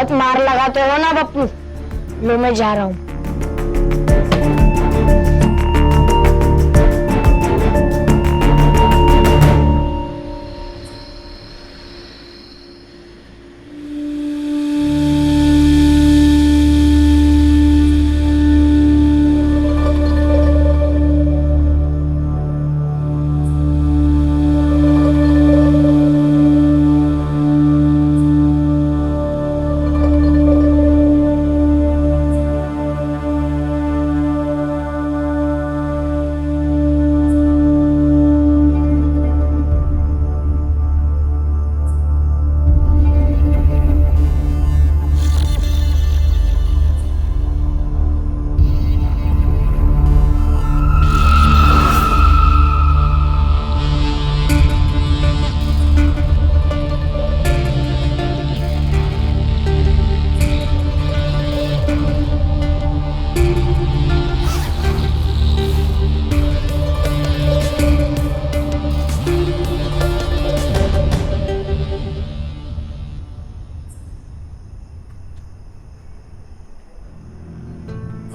बहुत मार लगाते हो ना पप्पू। लो मैं जा रहा हूँ।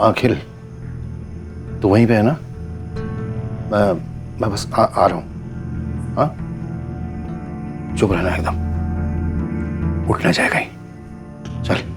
अखिल, तू वहीं पे है ना? मैं बस आ रहा हूं। हाँ, चुप रहना एकदम, उठ ना जाए कहीं। चल।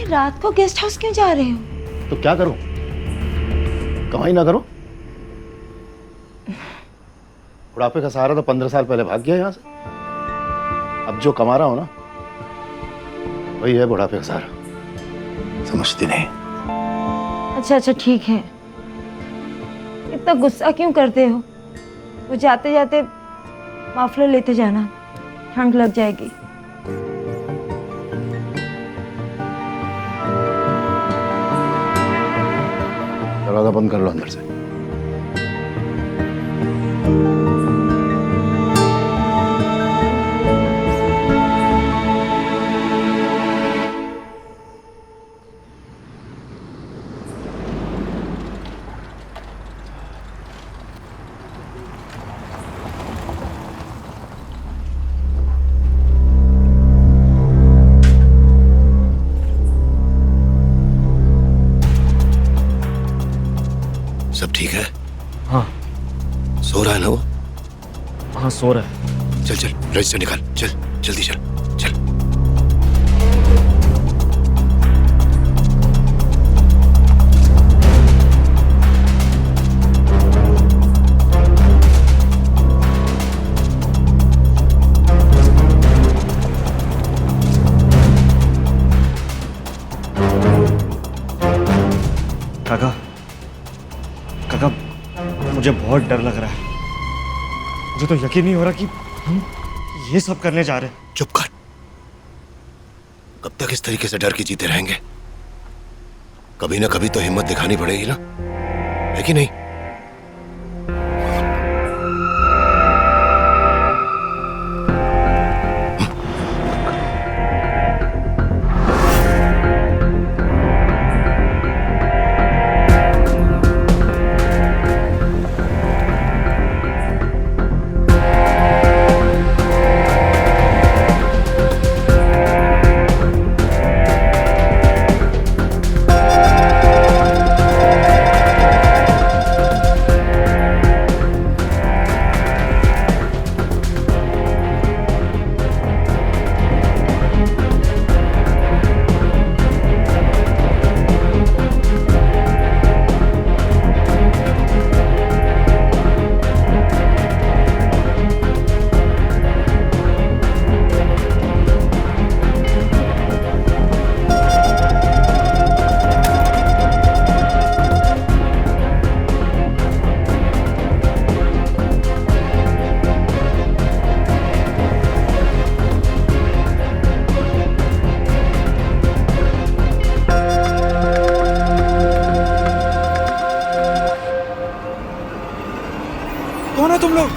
रात को गेस्ट हाउस क्यों जा रहे हो? तो क्या करूं? कमाई ना करूं? बुढ़ापे का सहारा तो 15 साल पहले भाग गया यहां से। अब जो कमा रहा हूं ना, वही है बुढ़ापे का सहारा। समझती नहीं। अच्छा ठीक है, इतना गुस्सा क्यों करते हो? वो जाते जाते माफलर लेते जाना, ठंड लग जाएगी। दरवाजा बंद कर लो अंदर से। सब ठीक है? हाँ। सो रहा है ना वो? हाँ सो रहा है। चल चल, रजिस्टर निकाल, चल जल्दी चल चल। काका, काका, मुझे बहुत डर लग रहा है। मुझे तो यकीन नहीं हो रहा कि हम ये सब करने जा रहे हैं। चुप कर। कब तक इस तरीके से डर के जीते रहेंगे? कभी ना कभी तो हिम्मत दिखानी पड़ेगी ना, है कि नहीं? ना तुम लोग?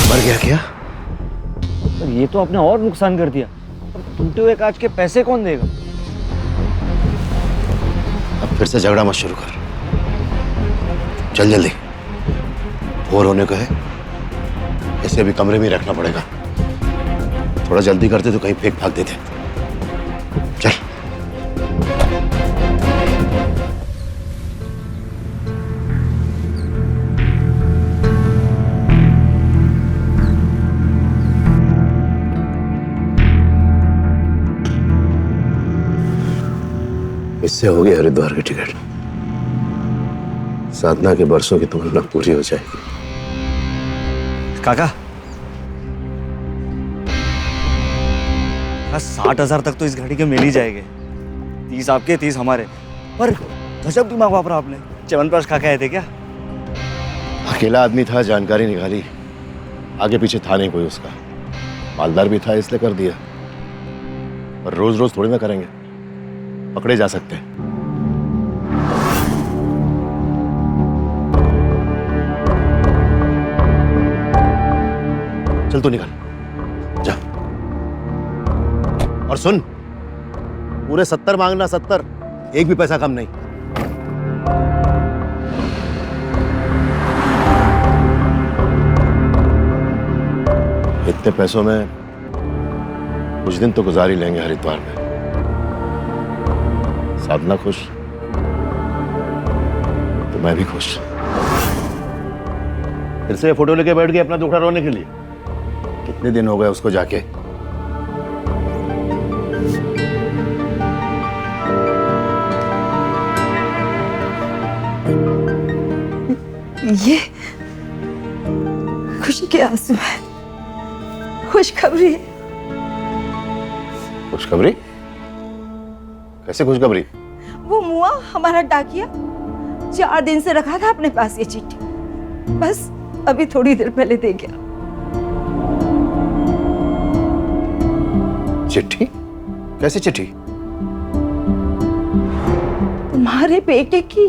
मर गया क्या? पर ये तो आपने और नुकसान कर दिया। अब टूटे हुए कांच के पैसे कौन देगा? अब फिर से झगड़ा मत शुरू कर। चल जल्दी, भोर होने को है। इसे अभी कमरे में ही रखना पड़ेगा। थोड़ा जल्दी करते तो कहीं फेंक भाग देते। चल। इससे हो गई हरिद्वार की टिकट। साधना के बरसों की तुलना पूरी हो जाएगी। काका, 60,000 तक तो इस घड़ी के मिल ही जाएंगे। 30 आपके, 30 हमारे। पर गजब दिमाग वापरा आपने। च्यवनप्राश काका आए थे क्या? अकेला आदमी था, जानकारी निकाली। आगे पीछे था नहीं कोई उसका। मालदार भी था इसलिए कर दिया। और रोज रोज थोड़ी ना करेंगे, पकड़े जा सकते हैं। चल तू निकल जा। और सुन, पूरे 70 मांगना, 70, एक भी पैसा कम नहीं। इतने पैसों में कुछ दिन तो गुजार ही लेंगे हरिद्वार में। साधना खुश तो मैं भी खुश। फिर से फोटो लेके बैठ गए अपना दुखड़ा रोने के लिए। कितने दिन हो गए उसको जाके। ये खुशी के आंसू है, खुशखबरी है। खुशखबरी? कैसे खुशखबरी? वो मुआ हमारा डाकिया 4 दिन से रखा था अपने पास ये चिट्ठी, बस अभी थोड़ी देर पहले दे गया। चिट्ठी? कैसी चिट्ठी? तुम्हारे बेटे की।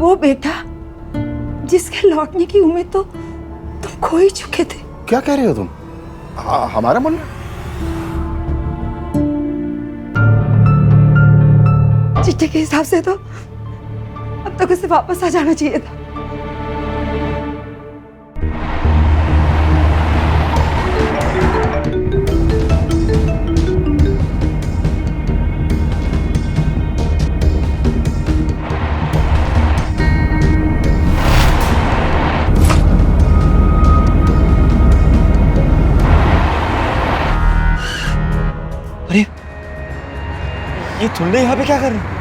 वो बेटा जिसके लौटने की उम्मीद तो तुम खो ही चुके थे। क्या कह रहे हो तुम? हमारा मुन्ना? चिट्ठी के हिसाब से तो अब तक उसे वापस आ जाना चाहिए था। अरे ये थुल्ले यहाँ पे क्या कर रहे हैं?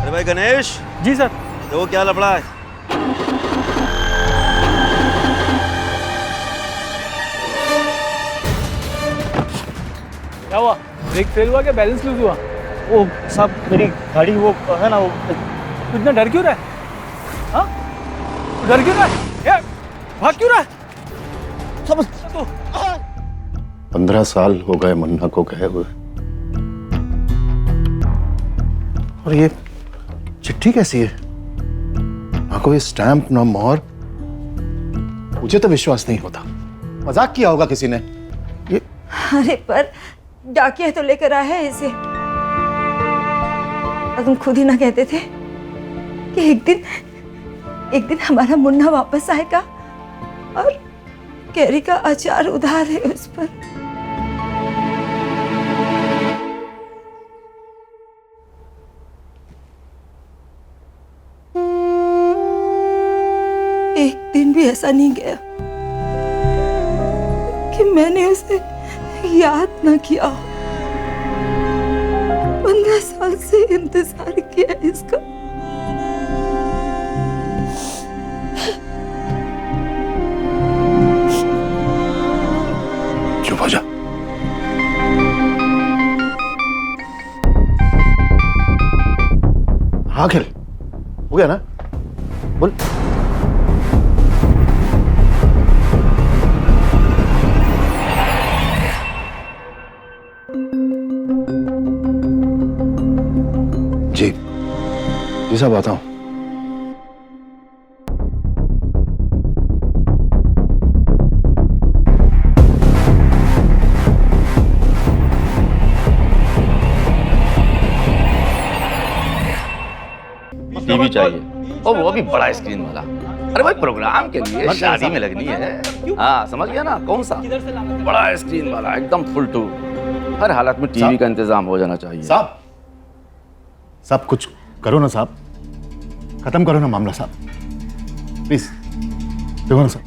अरे भाई गणेश। जी सर। देखो क्या लफड़ा है। क्या हुआ? ब्रेक फेल हुआ क्या बैलेंस लूज हुआ? वो सब मेरी गाड़ी वो है ना वो। तू इतना डर क्यों रहा है? हाँ? तू डर क्यों रहा है? यार, भाग क्यों रहा है? सब तू 15 साल हो गए मुन्ना को गए हुए। और ये चिट्ठी कैसी है? ना कोई स्टैंप ना मोहर। मुझे तो विश्वास नहीं होता। मजाक किया होगा किसी ने। ये अरे पर डाकिया तो लेकर आया है इसे। और तुम खुद ही ना कहते थे कि एक दिन हमारा मुन्ना वापस आएगा और कैरी का अचार उधार है उस पर। एक दिन भी ऐसा नहीं गया मैंने उसे याद न किया हो। 15 साल से इंतजार किया इसका। चुप हो जा। हाँ अखिल, हो गया ना? बोल। जी साहब, आता हूं। टीवी चाहिए और वो भी बड़ा स्क्रीन वाला। अरे भाई प्रोग्राम के लिए, शादी में लगनी है। हाँ समझ गया ना, कौन सा? बड़ा स्क्रीन वाला, एकदम फुल टू। हर हालत में टीवी का इंतजाम हो जाना चाहिए। साहब, सब कुछ करो ना साहब, खत्म करो ना मामला साहब, प्लीज। देखो ना साहब,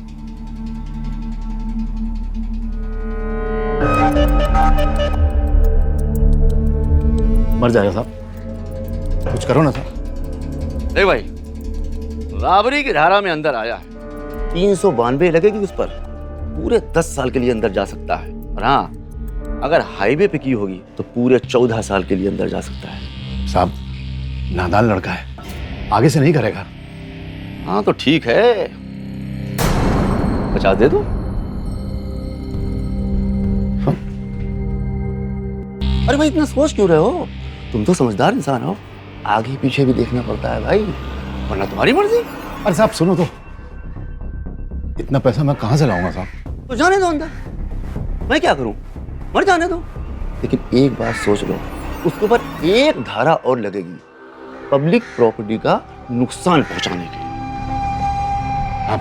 मर जाएगा साहब, कुछ करो ना साहब। देख भाई, राबरी की धारा में अंदर आया है, 392 लगेगी उस पर, पूरे 10 साल के लिए अंदर जा सकता है। और हाँ, अगर हाईवे पे की होगी तो पूरे 14 साल के लिए अंदर जा सकता है। साहब, नादान लड़का है, आगे से नहीं करेगा। हाँ तो ठीक है, 50 दे दो। अरे भाई इतना सोच क्यों रहे हो? तुम तो समझदार इंसान हो, आगे पीछे भी देखना पड़ता है भाई, वरना तुम्हारी मर्जी। अरे साहब सुनो तो, इतना पैसा मैं कहां से लाऊंगा साहब? तो जाने दो अंदर, मैं क्या करूं, मर जाने दो। लेकिन एक बात सोच लो, उसके ऊपर एक धारा और लगेगी, पब्लिक प्रॉपर्टी का नुकसान पहुंचाने के लिए। आप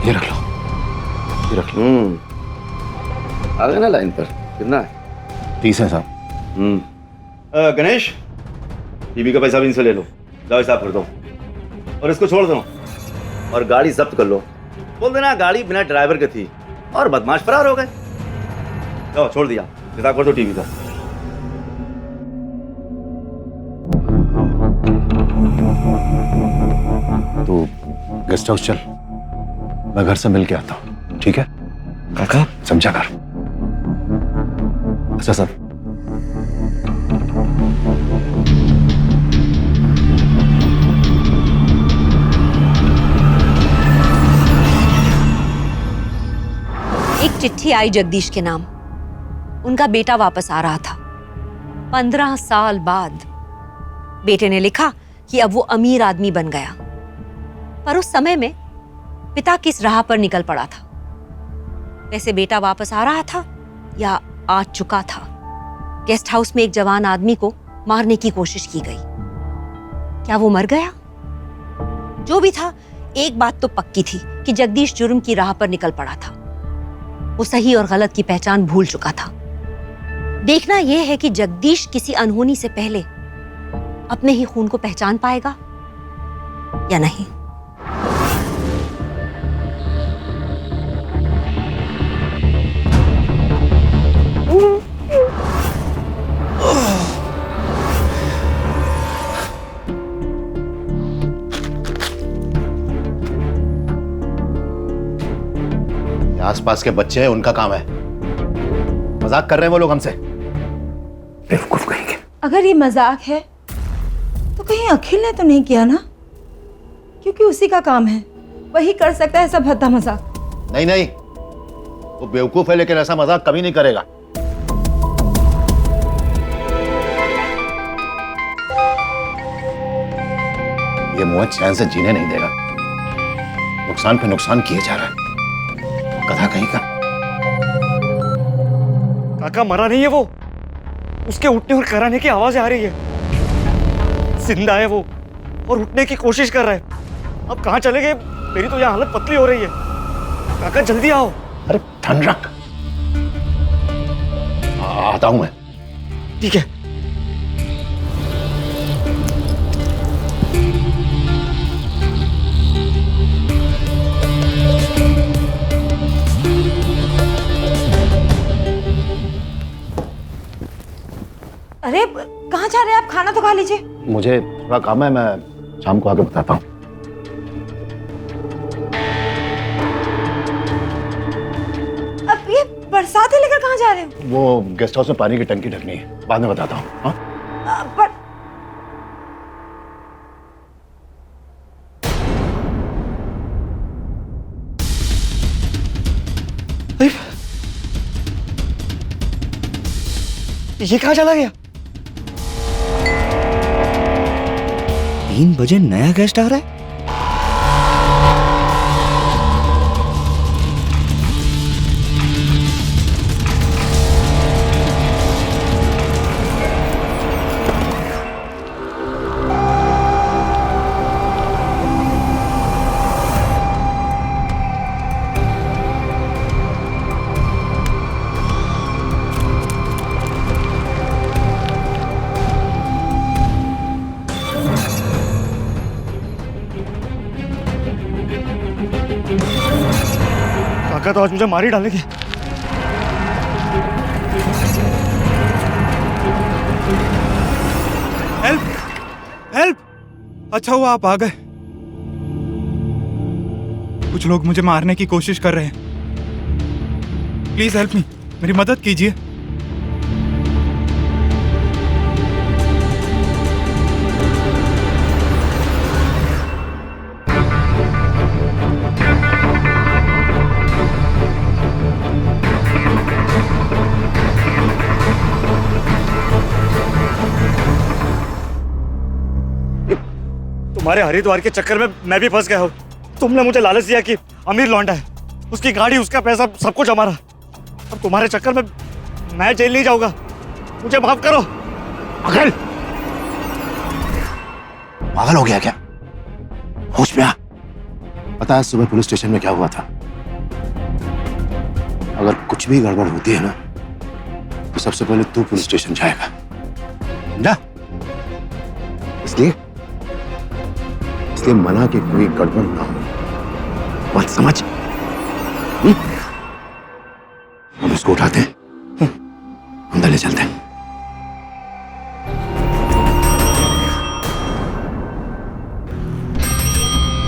ये रख लो, ये रख लो। आ गए ना लाइन पर, कितना है? 30 है साहब। गणेश, टीवी का पैसा भी इनसे ले लो, जाओ हिसाब कर दो और इसको छोड़ दो और गाड़ी जब्त कर लो। बोल देना गाड़ी बिना ड्राइवर के थी और बदमाश फरार हो गए। जाओ, छोड़ दिया, हिसाब कर दो टीवी का। तो गेस्ट हाउस चल, मैं घर से मिल के आता हूँ, ठीक है? काका समझा कर। अच्छा सर। एक चिट्ठी आई जगदीश के नाम। उनका बेटा वापस आ रहा था 15 साल बाद। बेटे ने लिखा कि अब वो अमीर आदमी बन गया, पर उस समय में पिता किस राह पर निकल पड़ा था। वैसे बेटा वापस आ रहा था या आ चुका था? गेस्ट हाउस में एक जवान आदमी को मारने की कोशिश की गई। क्या वो मर गया? जो भी था, एक बात तो पक्की थी कि जगदीश जुर्म की राह पर निकल पड़ा था। वो सही और गलत की पहचान भूल चुका था। देखना यह है कि जगदीश किसी अनहोनी से पहले अपने ही खून को पहचान पाएगा या नहीं। आसपास के बच्चे हैं, उनका काम है। मजाक कर रहे हैं वो लोग हमसे, बेवकूफ कहेंगे। अगर ये मजाक है तो कहीं अखिल ने तो नहीं किया ना? क्योंकि उसी का काम है, वही कर सकता है सब भद्दा मजाक। नहीं नहीं, वो बेवकूफ है लेकिन ऐसा मजाक कभी नहीं करेगा। ये मुंह चैन से जीने नहीं देगा, नुकसान पे नुकसान किए जा रहा है, कथा कहीं का। काका मरा नहीं है वो, उसके उठने और कराने की आवाजें आ रही है। जिंदा है वो और उठने की कोशिश कर रहा है। अब कहाँ चले गए? मेरी तो यहाँ हालत पतली हो रही है। काका जल्दी आओ। अरे ठंड रख, आता हूं मैं। ठीक है। खाना तो खा लीजिए। मुझे थोड़ा काम है, मैं शाम को आके बताता हूँ। अब ये बरसात लेकर कहाँ जा रहे हो? वो गेस्ट हाउस में पानी की टंकी ढकनी है, बाद में बताता हूँ। हाँ? पर ये कहाँ चला गया? 3 बजे नया गेस्ट आ रहा है। काका तो आज मुझे मार ही डालेंगे। Help help! अच्छा हुआ आप आ गए। कुछ लोग मुझे मारने की कोशिश कर रहे हैं। प्लीज हेल्प मी, मेरी मदद कीजिए। तुम्हारे हरिद्वार के चक्कर में मैं भी फंस गया हूँ। तुमने मुझे लालच दिया कि अमीर लौंडा है, उसकी गाड़ी, उसका पैसा, सब कुछ हमारा। अब तुम्हारे चक्कर में मैं जेल नहीं जाऊंगा, मुझे माफ करो। पागल पागल हो गया क्या? होश में आ। पता है सुबह पुलिस स्टेशन में क्या हुआ था? अगर कुछ भी गड़बड़ होती है ना, तो सबसे पहले तू पुलिस स्टेशन जाएगा ना। इसलिए मना कि कोई गड़बड़ ना हो, बात समझ? हम इसको उठाते हैं, अंदर ले चलते हैं।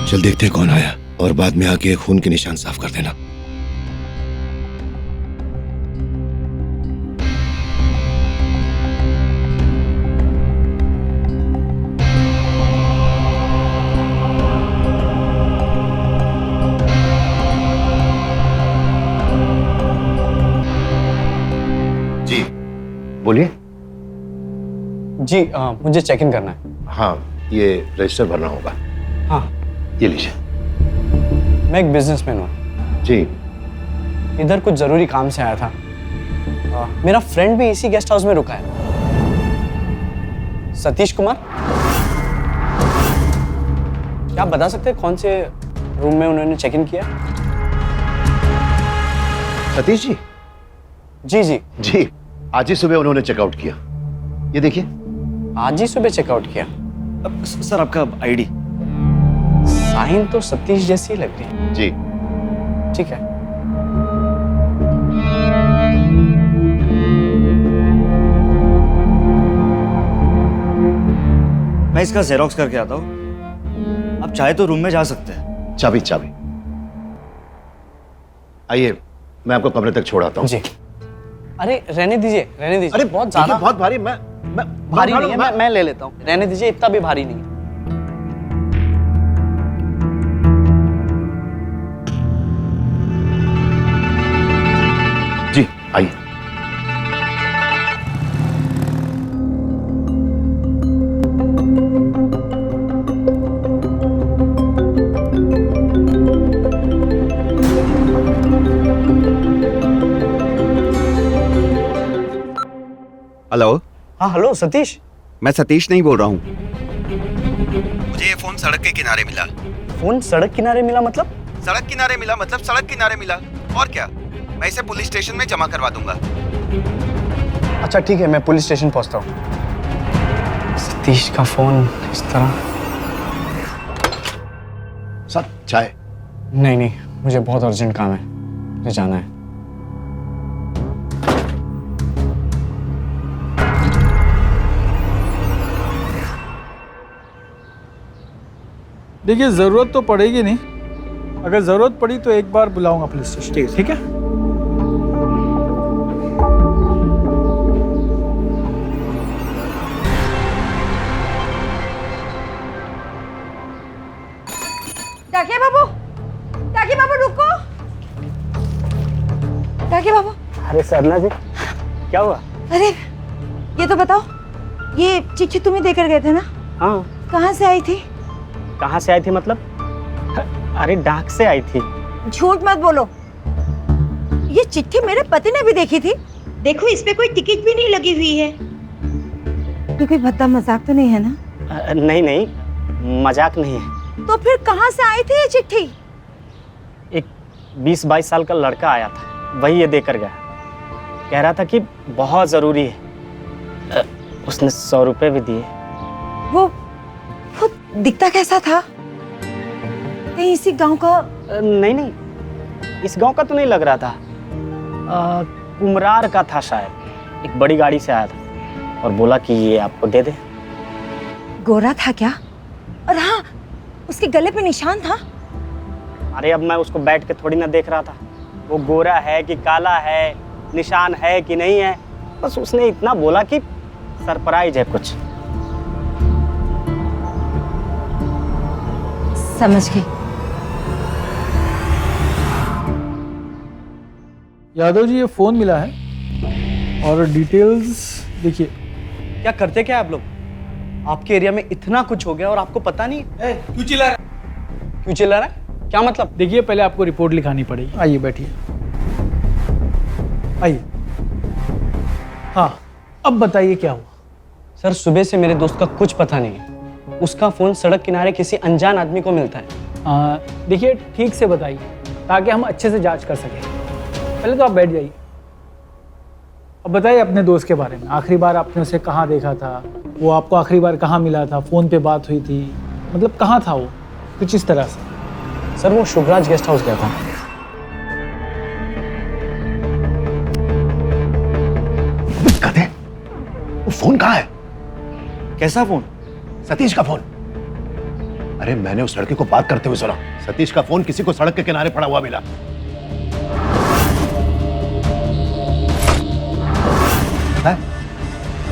चल देखते हैं कौन आया, और बाद में आके खून के निशान साफ कर देना। बोलिए। जी मुझे चेक इन करना है। हाँ, ये रजिस्टर भरना होगा। हाँ, ये लीजिए। मैं एक बिजनेसमैन हूँ जी। इधर कुछ जरूरी काम से आया था। मेरा फ्रेंड भी इसी गेस्ट हाउस में रुका है, सतीश कुमार। क्या आप बता सकते हैं कौन से रूम में उन्होंने चेक इन किया? सतीश जी? जी जी जी, आज ही सुबह उन्होंने चेकआउट किया। ये देखिए। आज ही सुबह चेकआउट किया? अब सर आपका आईडी। साइन तो सतीश जैसी लग रही है। जी ठीक है। मैं इसका जेरोक्स करके आता हूँ, आप चाहे तो रूम में जा सकते हैं। चाबी चाबी। आइए, मैं आपको कमरे तक छोड़ आता हूँ। जी। अरे रहने दीजिए, रहने दीजिए। अरे बहुत ज्यादा बहुत भारी। मैं भारी नहीं है, मैं ले लेता हूँ। रहने दीजिए, इतना भी भारी नहीं है। जी आइए। हेलो। हाँ हेलो सतीश। मैं सतीश नहीं बोल रहा हूँ। मुझे ये फोन सड़क के किनारे मिला। फोन सड़क किनारे मिला मतलब? सड़क किनारे मिला मतलब सड़क किनारे मिला, और क्या। मैं इसे पुलिस स्टेशन में जमा करवा दूंगा। अच्छा ठीक है, मैं पुलिस स्टेशन पहुंचता हूँ। सतीश का फोन इस तरह। सर चाय? नहीं नहीं, मुझे बहुत अर्जेंट काम है, मुझे जाना है। देखिए ज़रूरत तो पड़ेगी नहीं, अगर ज़रूरत पड़ी तो एक बार बुलाऊंगा पुलिस स्टेशन। ठीक है? डाकिया बाबू, डाकिया बाबू रुको। डाकिया बाबू, अरे सरना जी, क्या हुआ? अरे ये तो बताओ, ये चिट्ठी तुम्हें देकर गए थे ना? हाँ। कहाँ से आई थी? कहाँ से आई थी मतलब? अरे डाक से आई थी। झूठ मत बोलो, ये चिट्ठी मेरे पति ने भी देखी थी। देखो इस पे कोई टिकट भी नहीं लगी हुई है। ये कोई भद्दा मजाक तो नहीं है ना? नहीं नहीं, मजाक नहीं है। तो फिर कहाँ से आई थी ये चिट्ठी? एक 20-22 साल का लड़का आया था, वही ये देकर गया। कह रहा था कि बहुत ज़रूरी है। उसने 100 रुपए भी दिए। वो दिखता कैसा था? कहीं इसी गांव का? नहीं नहीं, इस गांव का तो नहीं लग रहा था। कुमरार का था शायद। एक बड़ी गाड़ी से आया था और बोला कि ये आपको दे दे। गोरा था क्या? और हाँ, उसके गले पे निशान था। अरे अब मैं उसको बैठ के थोड़ी ना देख रहा था, वो गोरा है कि काला है, निशान है कि नहीं है। बस उसने इतना बोला कि सरप्राइज है कुछ। समझ गई। यादव जी, ये फ़ोन मिला है और डिटेल्स देखिए। क्या करते क्या आप लोग? आपके एरिया में इतना कुछ हो गया और आपको पता नहीं? क्यों चिल्ला रहा है? क्यों चिल्ला रहा है? क्या मतलब? देखिए, पहले आपको रिपोर्ट लिखानी पड़ेगी। आइए बैठिए, आइए। हाँ, अब बताइए क्या हुआ? सर, सुबह से मेरे दोस्त का कुछ पता नहीं है। उसका फोन सड़क किनारे किसी अनजान आदमी को मिलता है। देखिए, ठीक से बताइए ताकि हम अच्छे से जांच कर सकें। पहले तो आप बैठ जाइए। अब बताइए अपने दोस्त के बारे में। आखिरी बार आपने उसे कहाँ देखा था? वो आपको आखिरी बार कहाँ मिला था? फ़ोन पे बात हुई थी? मतलब कहाँ था वो? कुछ इस तरह से। सर, वो शुभराज गेस्ट हाउस गया था। कहते वो फोन कहाँ है? कैसा फोन? सतीश का फोन। अरे मैंने उस लड़के को बात करते हुए सुना। सतीश का फोन किसी को सड़क के किनारे पड़ा हुआ मिला। है?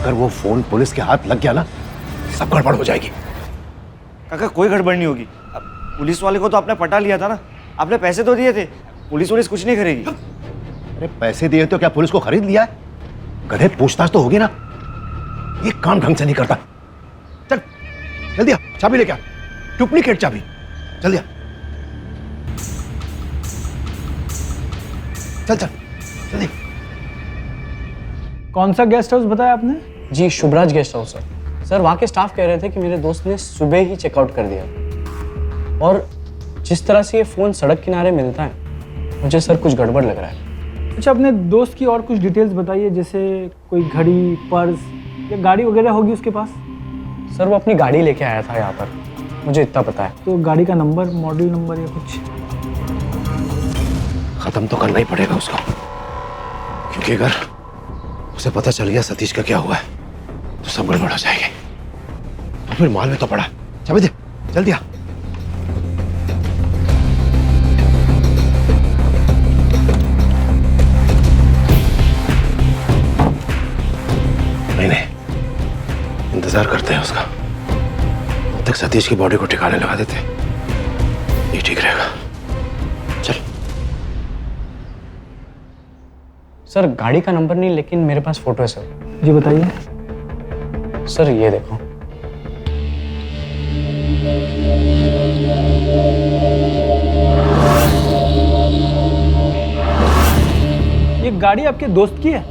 अगर वो फोन पुलिस के हाथ लग गया ना, सब गड़बड़ हो जाएगी। काका, कोई गड़बड़ नहीं होगी। अब पुलिस वाले को तो आपने पटा लिया था ना, आपने पैसे तो दिए थे। पुलिस कुछ नहीं करेगी। अरे पैसे दिए तो क्या पुलिस को खरीद लिया है? गधे, पूछताछ तो होगी ना। ये काम ढंग से नहीं करता। चल जल्दी आ, चाबी लेके आ। डुप्लीकेट चाबी, जल्दी आ। चल चल जल्दी। कौन सा गेस्ट हाउस बताया आपने? जी, Shubhraj guest house sir. Sir, वहाँ के स्टाफ कह रहे थे कि मेरे दोस्त ने सुबह ही चेकआउट कर दिया। और जिस तरह से ये फ़ोन सड़क किनारे मिलता है, मुझे सर कुछ गड़बड़ लग रहा है। अच्छा, अपने दोस्त की और कुछ डिटेल्स बताइए, जैसे कोई घड़ी, पर्स या गाड़ी वगैरह होगी उसके पास? सर, वो अपनी गाड़ी लेके आया था यहाँ पर, मुझे इतना पता है। तो गाड़ी का नंबर, मॉडल नंबर या कुछ? खत्म तो करना ही पड़ेगा उसको, क्योंकि अगर उसे पता चल गया सतीश का क्या हुआ है तो सब गड़बड़ हो जाएगी। तो फिर माल में तो पड़ा। चाबी दे, जल्दी आ। नहीं, इंतजार करते हैं उसका। तब तक सतीश की बॉडी को ठिकाने लगा देते, ये ठीक रहेगा। चल। सर, गाड़ी का नंबर नहीं, लेकिन मेरे पास फोटो है सर। जी बताइए। सर, ये देखो। ये गाड़ी आपके दोस्त की है?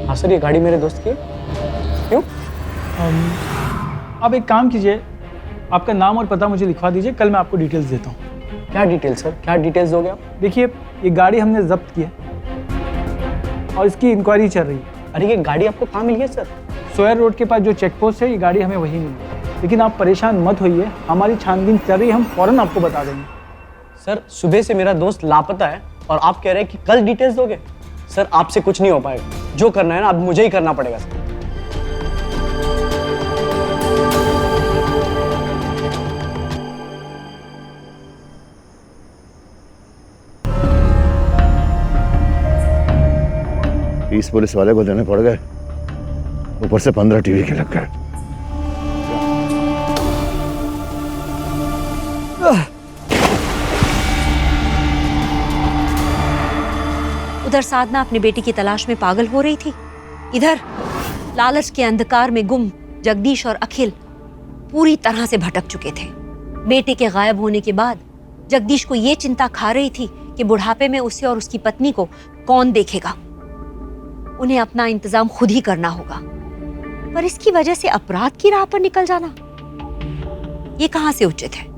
हाँ सर, ये गाड़ी मेरे दोस्त की है। क्यों? आप एक काम कीजिए, आपका नाम और पता मुझे लिखवा दीजिए, कल मैं आपको डिटेल्स देता हूँ। क्या डिटेल्स सर? क्या डिटेल्स दोगे आप? देखिए, ये गाड़ी हमने जब्त की है और इसकी इंक्वायरी चल रही है। अरे, ये गाड़ी आपको कहाँ मिली है सर? सोयर रोड के पास जो चेक पोस्ट है, ये गाड़ी हमें वहीं मिली। लेकिन आप परेशान मत होइए, हमारी छानबीन चल रही है, हम फौरन आपको बता देंगे। सर, सुबह से मेरा दोस्त लापता है और आप कह रहे हैं कि कल डिटेल्स दोगे? सर, आपसे कुछ नहीं हो पाएगा। जो करना है ना, अब मुझे ही करना पड़ेगा सर। 20 पुलिस वाले को देने पड़ गए, ऊपर से 15 टीवी के लग गए। उधर साधना अपनी बेटी की तलाश में पागल हो रही थी, इधर लालच के अंधकार में गुम जगदीश और अखिल पूरी तरह से भटक चुके थे। बेटे के गायब होने के बाद जगदीश को यह चिंता खा रही थी कि बुढ़ापे में उसे और उसकी पत्नी को कौन देखेगा। उन्हें अपना इंतजाम खुद ही करना होगा, पर इसकी वजह से अपराध की राह पर निकल जाना ये कहां से उचित है।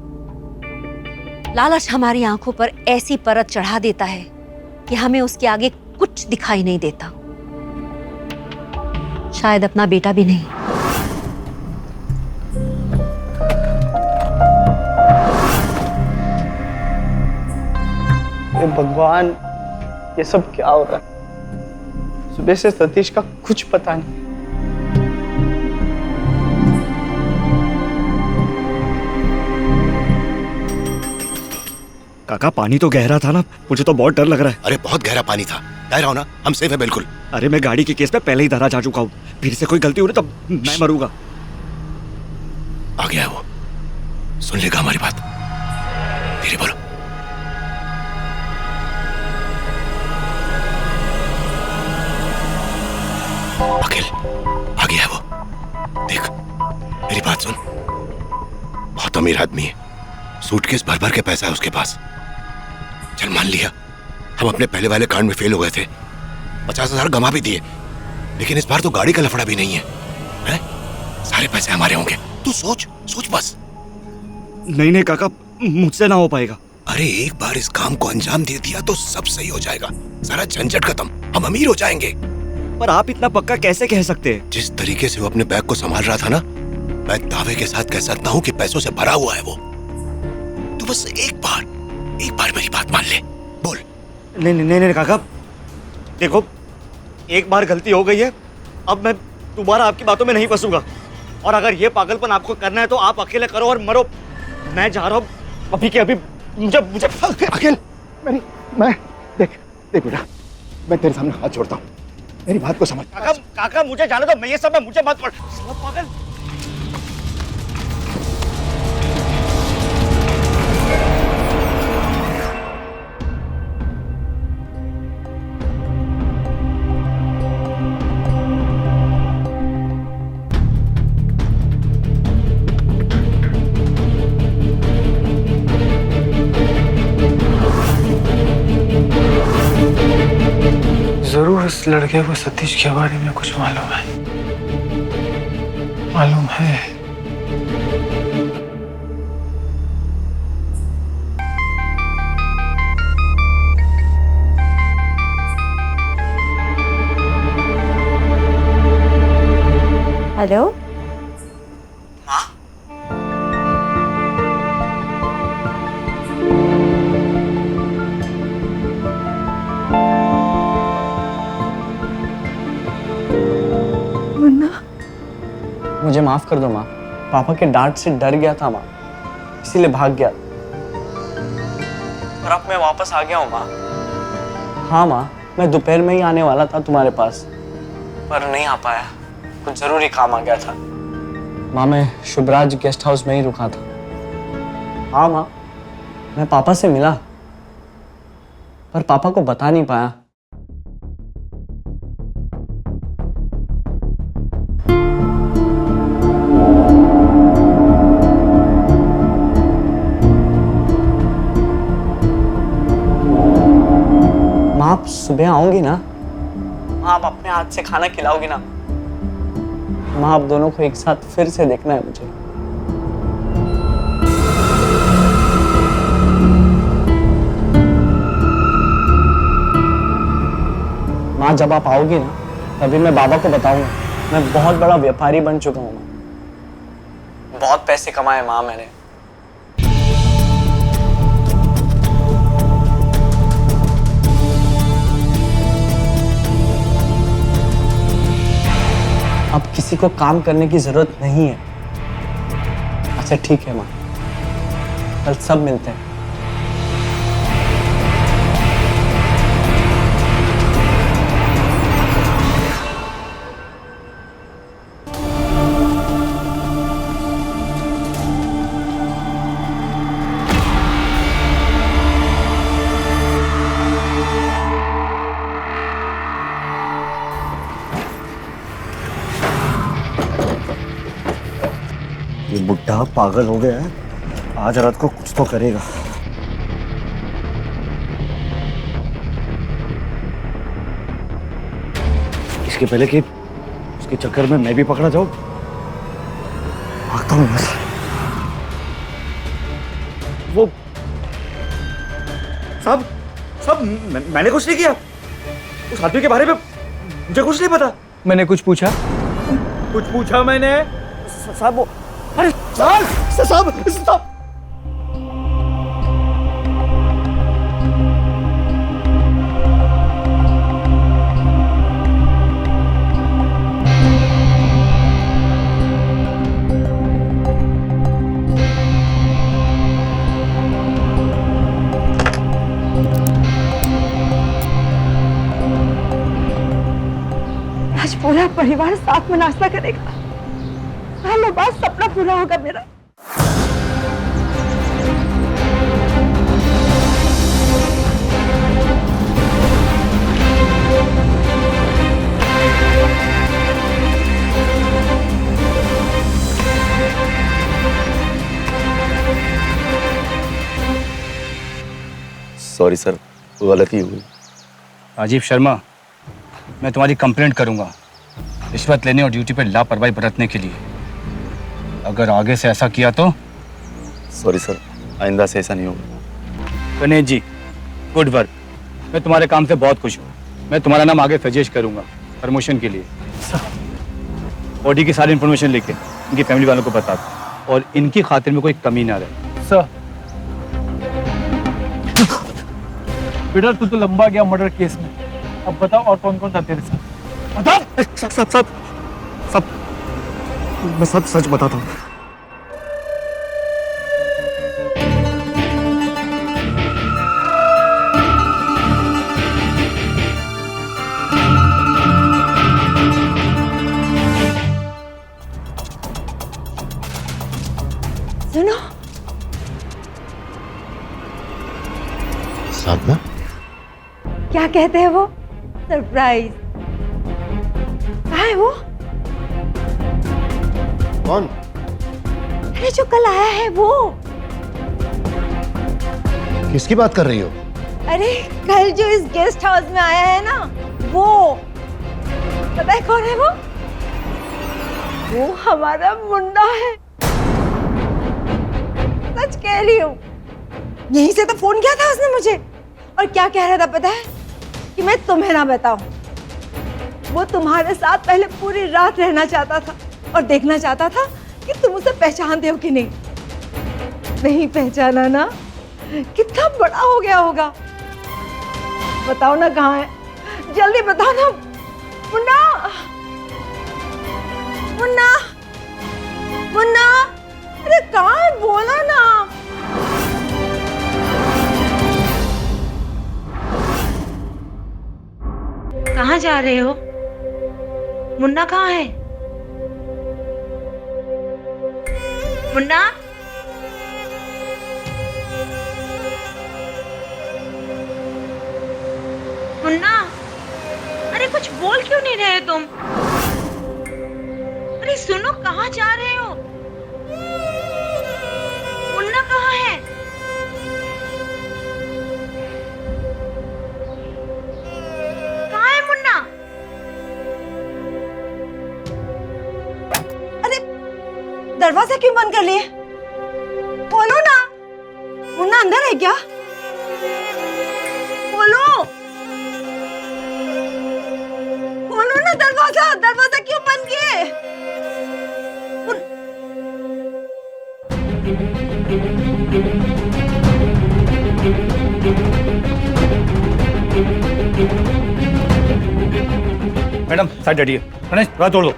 लालच हमारी आंखों पर ऐसी परत चढ़ा देता है कि हमें उसके आगे कुछ दिखाई नहीं देता, शायद अपना बेटा भी नहीं। भगवान, ये सब क्या हो रहा है? सुबह से सतीश का कुछ पता नहीं। काका पानी तो गहरा था ना, मुझे तो बहुत डर लग रहा है। अरे बहुत गहरा पानी था, कह रहा हूं ना, हम सेफ है बिल्कुल। अरे मैं गाड़ी के केस में पहले ही धरा जा चुका हूँ, फिर से कोई गलती हो रही तब मैं मरूंगा। आ गया वो, सुन लेगा हमारी बात। धीरे बोलो। अखिल आ गया वो, देख मेरी बात सुन। बहुत अमीर आदमी है, सूटकेस भर भर के पैसा है उसके पास। चल मान लिया हम अपने पहले वाले कांड में फेल हो गए थे, 50,000 गंवा भी दिए, लेकिन इस बार तो गाड़ी का लफड़ा भी नहीं है? सारे पैसे हमारे होंगे, तू सोच सोच बस। नहीं काका, मुझसे ना हो पाएगा। अरे एक बार इस काम को अंजाम दे दिया तो सब सही हो जाएगा, सारा झंझट खत्म, हम अमीर हो जाएंगे। पर आप इतना पक्का कैसे कह सकते हैं? जिस तरीके से वो अपने बैग को संभाल रहा था ना, मैं दावे के साथ कह सकता हूँ कि पैसों से भरा हुआ है वो। तू बस एक बार मेरी बात मान ले, बोल। नहीं काका, देखो एक बार गलती हो गई है, अब मैं दोबारा आपकी बातों में नहीं फंसूंगा। और अगर ये पागलपन आपको करना है तो आप अकेले करो और मरो, मैं जा रहा हूँ अभी के अभी। मुझे अखिल, मैं देख बेटा, मैं तेरे सामने हाथ जोड़ता हूँ, मेरी बात को समझ। काका मुझे जाने दो, मैं ये सब मुझे मत पड़ पागल। जरूर इस लड़के को सतीश के बारे में कुछ मालूम है। हेलो मुझे माफ कर दो माँ, पापा के डांट से डर गया था माँ, इसीलिए भाग गया। और अब मैं वापस आ गया हूँ माँ। हाँ माँ, मैं दोपहर में ही आने वाला था तुम्हारे पास, पर नहीं आ पाया, कुछ जरूरी काम आ गया था। माँ मैं शुभराज गेस्ट हाउस में ही रुका था। हाँ माँ, मैं पापा से मिला, पर पापा को बता नहीं पाया। आप सुबह आओगी ना? माँ आप अपने हाथ से खाना खिलाओगी ना? माँ आप दोनों को एक साथ फिर से देखना है मुझे। माँ जब आप आओगी ना, तभी मैं बाबा को बताऊंगा मैं बहुत बड़ा व्यापारी बन चुका हूँ माँ। बहुत पैसे कमाए माँ मैंने। अब किसी को काम करने की जरूरत नहीं है। अच्छा ठीक है माँ, कल सब मिलते हैं। साला पागल हो गया है, आज रात को कुछ तो करेगा। इसके पहले कि उसके चक्कर में मैं भी पकड़ा जाऊं, भागता हूं बस। वो साहब साहब मैंने कुछ नहीं किया, उस आदमी के बारे में मुझे कुछ नहीं पता। मैंने कुछ पूछा? कुछ पूछा मैंने? साहब वो, अरे साहब साहब साहब आज पूरा परिवार साथ में नाश्ता करेगा। सालों बाद सपना पूरा होगा मेरा। सॉरी सर, गलती हो गई। राजीव शर्मा, मैं तुम्हारी कंप्लेंट करूंगा रिश्वत लेने और ड्यूटी पर लापरवाही बरतने के लिए। अगर आगे से ऐसा किया तो? सॉरी सर, आइंदा से ऐसा नहीं होगा। Ganesh ji, good work. मैं तुम्हारे काम से बहुत खुश हूँ। मैं तुम्हारा नाम आगे सजेस्ट करूंगा प्रमोशन के लिए। बॉडी की सारी इन्फॉर्मेशन लेके इनकी फैमिली वालों को बता दो और इनकी खातिर में कोई कमी ना रहे। सर, बेटा तू तो लंबा गया मर्डर केस में। अब बताओ और कौन कौन था तेरे साथ? बता। सब सब सब मैं सब सच बताता हूँ। सुनो, साधना, क्या कहते हैं वो? सरप्राइज। कहाँ है वो? कौन? अरे जो कल आया है वो। किसकी बात कर रही हो? अरे कल जो इस गेस्ट हाउस में आया है ना, वो। पता है कौन है वो? वो हमारा मुन्ना है। सच कह रही हूँ। यहीं से तो फोन किया था उसने मुझे, और क्या कह रहा था पता है? कि मैं तुम्हें ना बताऊं। वो तुम्हारे साथ पहले पूरी रात रहना चाहता था और देखना चाहता था कि तुम उसे पहचानते हो कि नहीं। नहीं पहचाना ना? कितना बड़ा हो गया होगा। बताओ ना कहाँ है, जल्दी बताओ ना। मुन्ना, मुन्ना, मुन्ना, अरे कहाँ है? बोला ना। कहाँ जा रहे हो? मुन्ना कहाँ है? मुन्ना, मुन्ना, अरे कुछ बोल क्यों नहीं रहे तुम? अरे सुनो, कहाँ जा रहे हो? मुन्ना कहाँ है? कहाँ है मुन्ना? अरे दरवाजा क्यों बंद कर लिए? खोलो ना। मुन्ना अंदर है क्या? खोलो, खोलो ना दरवाजा। दरवाजा क्यों बंद किए? मैडम साइड हटिए। गणेश, थोड़ा तोड़ दो।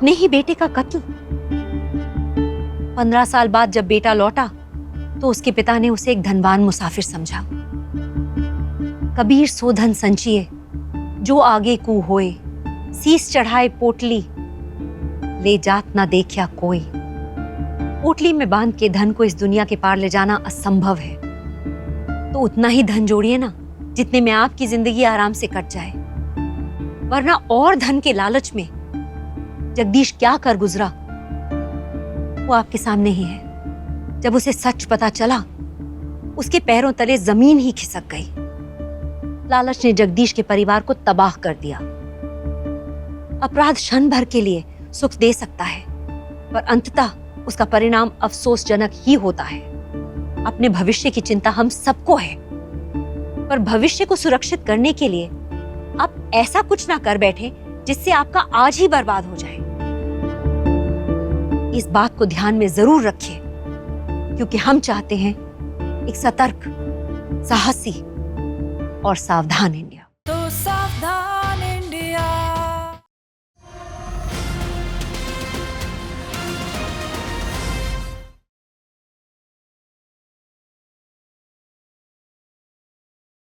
अपने ही बेटे का कत्ल। 15 साल बाद जब बेटा लौटा तो उसके पिता ने उसे एक धनवान मुसाफिर समझा। कबीर सो धन संचिए, जो आगे कू होए, शीस चढ़ाए पोटली, ले जात ना देखा कोई। पोटली में बांध के धन को इस दुनिया के पार ले जाना असंभव है, तो उतना ही धन जोड़िए ना जितने में आपकी जिंदगी आराम से कट जाए। वरना और धन के लालच में जगदीश क्या कर गुजरा वो आपके सामने ही है। जब उसे सच पता चला, उसके पैरों तले जमीन ही खिसक गई। लालच ने जगदीश के परिवार को तबाह कर दिया। अपराध क्षण भर के लिए सुख दे सकता है, पर अंततः उसका परिणाम अफसोसजनक ही होता है। अपने भविष्य की चिंता हम सबको है, पर भविष्य को सुरक्षित करने के लिए आप ऐसा कुछ ना कर बैठे जिससे आपका आज ही बर्बाद हो जाए। इस बात को ध्यान में जरूर रखिए, क्योंकि हम चाहते हैं एक सतर्क, साहसी और सावधान इंडिया। तो सावधान।